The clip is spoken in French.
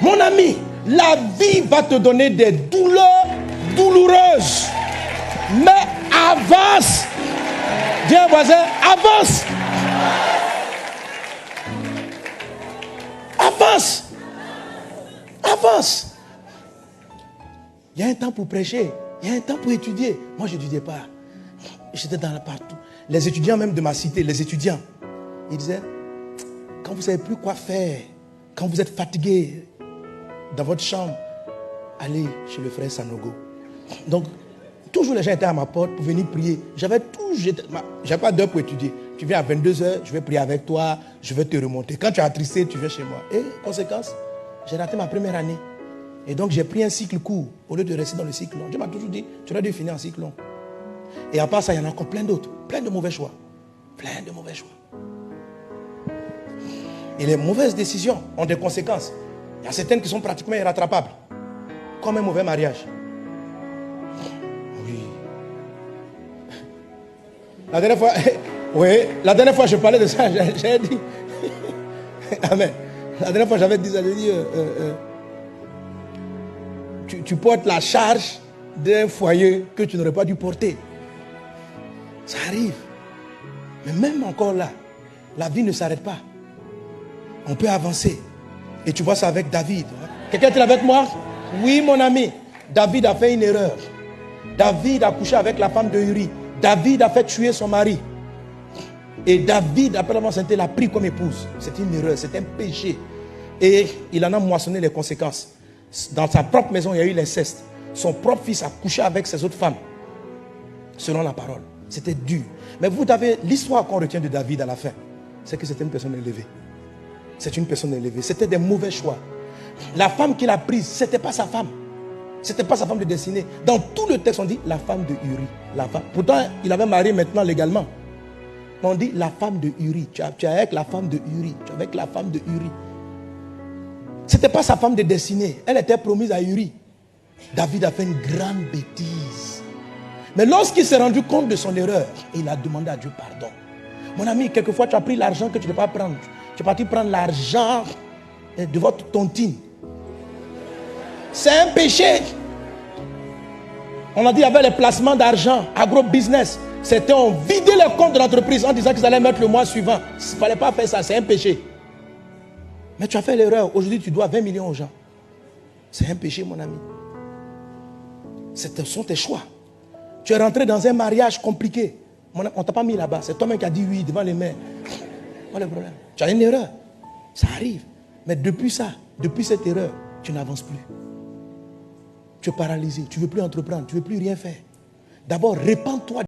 Mon ami, la vie va te donner des douleurs douloureuses. Mais avance. Dis à un voisin, avance. Avance. Avance. Il y a un temps pour prêcher. Il y a un temps pour étudier. Moi, je n'étudiais pas. J'étais dans la partout. Les étudiants même de ma cité, les étudiants, ils disaient, quand vous ne savez plus quoi faire, quand vous êtes fatigué dans votre chambre, allez chez le frère Sanogo. Donc, toujours les gens étaient à ma porte pour venir prier. J'avais pas d'heure pour étudier. Tu viens à 22h, je vais prier avec toi, je vais te remonter. Quand tu es attristé, tu viens chez moi. Et conséquence, j'ai raté ma première année. Et donc, j'ai pris un cycle court au lieu de rester dans le cycle long. Dieu m'a toujours dit, tu aurais dû finir en cycle long. Et à part ça, il y en a encore plein d'autres. Plein de mauvais choix. Plein de mauvais choix. Et les mauvaises décisions ont des conséquences. Il y a certaines qui sont pratiquement irrattrapables. Comme un mauvais mariage. Oui. La dernière fois, je parlais de ça, j'ai dit. Amen. La dernière fois, j'avais dit ça, j'ai dit, tu portes la charge d'un foyer que tu n'aurais pas dû porter. Ça arrive. Mais même encore là, la vie ne s'arrête pas. On peut avancer. Et tu vois ça avec David. Quelqu'un est avec moi? Oui, mon ami. David a fait une erreur. David a couché avec la femme de Uri. David a fait tuer son mari. Et David, après l'avoir sainteté, l'a pris comme épouse. C'est une erreur, c'est un péché. Et il en a moissonné les conséquences. Dans sa propre maison, il y a eu l'inceste. Son propre fils a couché avec ses autres femmes. Selon la parole. C'était dur. Mais vous avez l'histoire qu'on retient de David à la fin. C'est que c'était une personne élevée. C'est une personne élevée. C'était des mauvais choix. La femme qu'il a prise, ce n'était pas sa femme. Ce n'était pas sa femme de destinée. Dans tout le texte, on dit la femme de Uri. La femme. Pourtant, il avait marié maintenant légalement. On dit la femme de Uri. Tu es avec la femme de Uri. Tu es avec la femme de Uri. Ce n'était pas sa femme de destinée. Elle était promise à Uri. David a fait une grande bêtise. Mais lorsqu'il s'est rendu compte de son erreur, il a demandé à Dieu pardon. Mon ami, quelquefois tu as pris l'argent que tu ne devais pas prendre. Tu es parti prendre l'argent de votre tontine. C'est un péché. On a dit qu'il y avait les placements d'argent, agro-business. C'était on vidait les comptes de l'entreprise en disant qu'ils allaient mettre le mois suivant. Il ne fallait pas faire ça, c'est un péché. Mais tu as fait l'erreur. Aujourd'hui, tu dois 20 millions aux gens. C'est un péché, mon ami. Ce sont tes choix. Tu es rentré dans un mariage compliqué. On ne t'a pas mis là-bas. C'est toi-même qui as dit oui devant les mains. Voilà le problème. Tu as une erreur. Ça arrive. Mais depuis ça, depuis cette erreur, tu n'avances plus. Tu es paralysé. Tu ne veux plus entreprendre. Tu ne veux plus rien faire. D'abord, répands-toi.